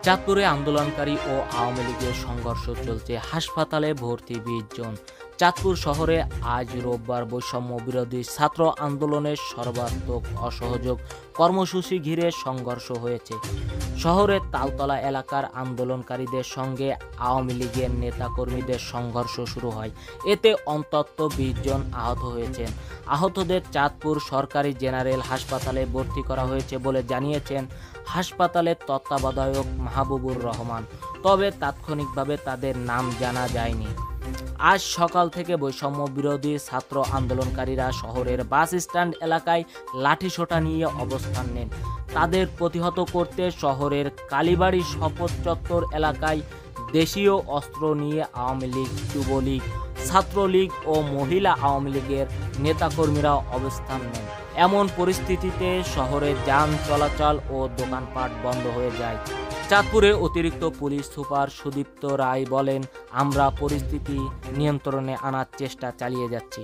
চাঁদপুরে আন্দোলনকারী ও আওয়ামী লীগের সংঘর্ষ চলছে, হাসপাতালে ভর্তি 20 জন। চাঁদপুর শহরে আজ রোববার বৈষম্য বিরোধী ছাত্র আন্দোলনের সর্বাত্মক অসহযোগ কর্মসূচি ঘিরে সংঘর্ষ হয়েছে। শহরের তালতলা এলাকার আন্দোলনকারীদের সঙ্গে আওয়ামী লীগের নেতাকর্মীদের সংঘর্ষ শুরু হয়। এতে অন্তত 20 জন আহত হয়েছেন। আহতদের চাঁদপুর সরকারি জেনারেল হাসপাতালে ভর্তি করা হয়েছে বলে জানিয়েছেন হাসপাতালের তত্ত্বাবধায়ক মাহবুবুর রহমান। তবে তাৎক্ষণিকভাবে তাদের নাম জানা যায়নি। আজ সকাল থেকে বৈষম্য বিরোধী ছাত্র আন্দোলনকারীরা শহরের বাস স্ট্যান্ড এলাকায় লাঠিসোঁটা নিয়ে অবস্থান নেন। তাদের প্রতিহত করতে শহরের কালীবাড়ি শপথ চত্বর এলাকায় দেশীয় অস্ত্র নিয়ে আওয়ামী লীগ, যুবলীগ, ছাত্রলীগ ও মহিলা আওয়ামী লীগের নেতাকর্মীরা অবস্থান নেন। এমন পরিস্থিতিতে শহরে যান চলাচল ও দোকানপাট বন্ধ হয়ে যায়। চাঁদপুরে অতিরিক্ত পুলিশ সুপার সুদীপ্ত রায় বলেন, আমরা পরিস্থিতি নিয়ন্ত্রণে আনার চেষ্টা চালিয়ে যাচ্ছি।